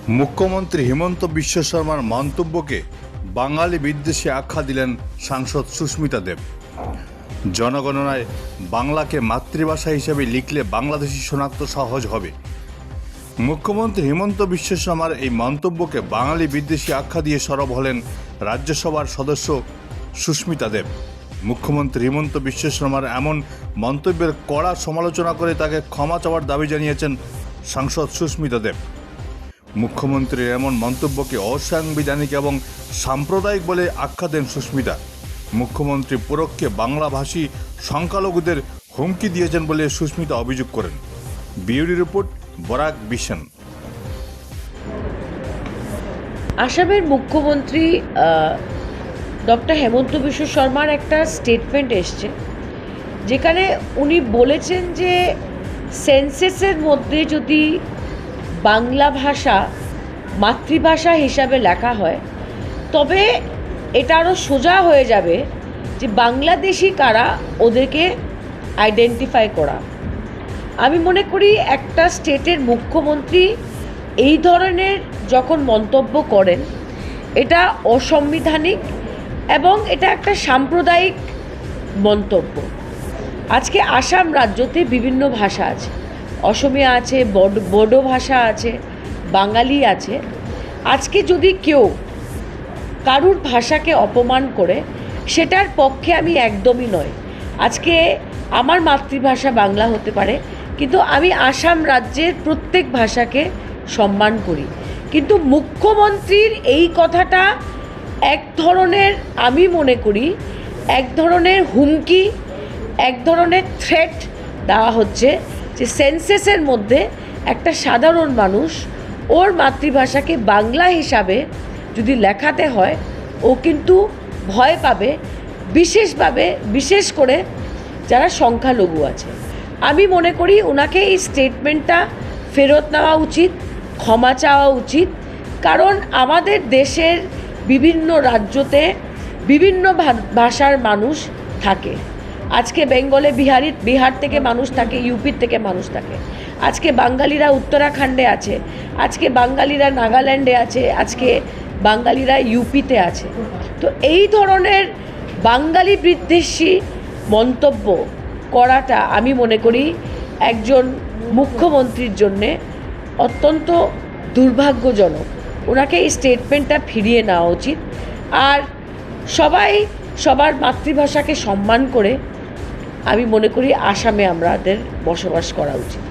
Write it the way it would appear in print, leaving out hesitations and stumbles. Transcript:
মুখ্যমন্ত্রী হিমন্ত বিশ্ব শর্মার মন্তব্যকে বাঙালি বিদ্বেষী আখ্যা দিলেন সাংসদ সুস্মিতা দেব। জনগণনায় বাংলাকে মাতৃভাষা হিসেবে লিখলে বাংলাদেশি শনাক্ত সহজ হবে। মুখ্যমন্ত্রী হিমন্ত বিশ্ব শর্মার এই মন্তব্যকে বাঙালি বিদ্বেষী আখ্যা দিয়ে সরব হলেন রাজ্যসভার সদস্য সুস্মিতা দেব। মুখ্যমন্ত্রী হিমন্ত বিশ্ব শর্মার এমন মন্তব্যের কড়া সমালোচনা করে তাকে ক্ষমা চাওয়ার দাবি জানিয়েছেন সাংসদ সুস্মিতা দেব। মুখ্যমন্ত্রীর এমন মন্তব্যকে অসাংবিধানিক এবং সাম্প্রদায়িক বলে আখ্যা দেন সুস্মিতা। মুখ্যমন্ত্রী পরোক্ষে বাংলাভাষী সংখ্যালঘুদের হুমকি দিয়েছেন বলে সুস্মিতা অভিযোগ করেন। বিউরি রিপোর্ট, বরাক বিশন। আসামের মুখ্যমন্ত্রী ডক্টর হেমন্ত বিশ্ব শর্মার একটা স্টেটমেন্ট এসছে, যেখানে উনি বলেছেন যে সেন্সেসের মধ্যে যদি বাংলা ভাষা মাতৃভাষা হিসাবে লেখা হয় তবে এটা আরও সোজা হয়ে যাবে যে বাংলাদেশি কারা ওদেরকে আইডেন্টিফাই করা। আমি মনে করি একটা স্টেটের মুখ্যমন্ত্রী এই ধরনের যখন মন্তব্য করেন এটা অসাংবিধানিক এবং এটা একটা সাম্প্রদায়িক মন্তব্য। আজকে আসাম রাজ্যতে বিভিন্ন ভাষা আছে, অসমিয়া আছে, বড়ো ভাষা আছে, বাঙালি আছে। আজকে যদি কেউ কারুর ভাষাকে অপমান করে সেটার পক্ষে আমি একদমই নয়। আজকে আমার মাতৃভাষা বাংলা হতে পারে, কিন্তু আমি আসাম রাজ্যের প্রত্যেক ভাষাকে সম্মান করি। কিন্তু মুখ্যমন্ত্রীর এই কথাটা এক ধরনের, আমি মনে করি এক ধরনের হুমকি, এক ধরনের থ্রেট দেওয়া হচ্ছে যে সেন্সেসের মধ্যে একটা সাধারণ মানুষ ওর মাতৃভাষাকে বাংলা হিসাবে যদি লেখাতে হয় ও কিন্তু ভয় পাবে, বিশেষ করে যারা সংখ্যালঘু আছে। আমি মনে করি ওনাকে এই স্টেটমেন্টটা ফেরত নেওয়া উচিত, ক্ষমা চাওয়া উচিত। কারণ আমাদের দেশের বিভিন্ন রাজ্যতে বিভিন্ন ভাষার মানুষ থাকে। আজকে বেঙ্গলে বিহার থেকে মানুষ থাকে, ইউপির থেকে মানুষ থাকে। আজকে বাঙালিরা উত্তরাখণ্ডে আছে, আজকে বাঙালিরা নাগাল্যান্ডে আছে, আজকে বাঙালিরা ইউপিতে আছে। তো এই ধরনের বাঙালি বিদ্বেষী মন্তব্য করাটা আমি মনে করি একজন মুখ্যমন্ত্রীর জন্যে অত্যন্ত দুর্ভাগ্যজনক। ওনাকে এই স্টেটমেন্টটা ফিরিয়ে নেওয়া উচিত। আর সবাই সবার মাতৃভাষাকে সম্মান করে আমি মনে করি আসামে আমাদের বসবাস করা উচিত।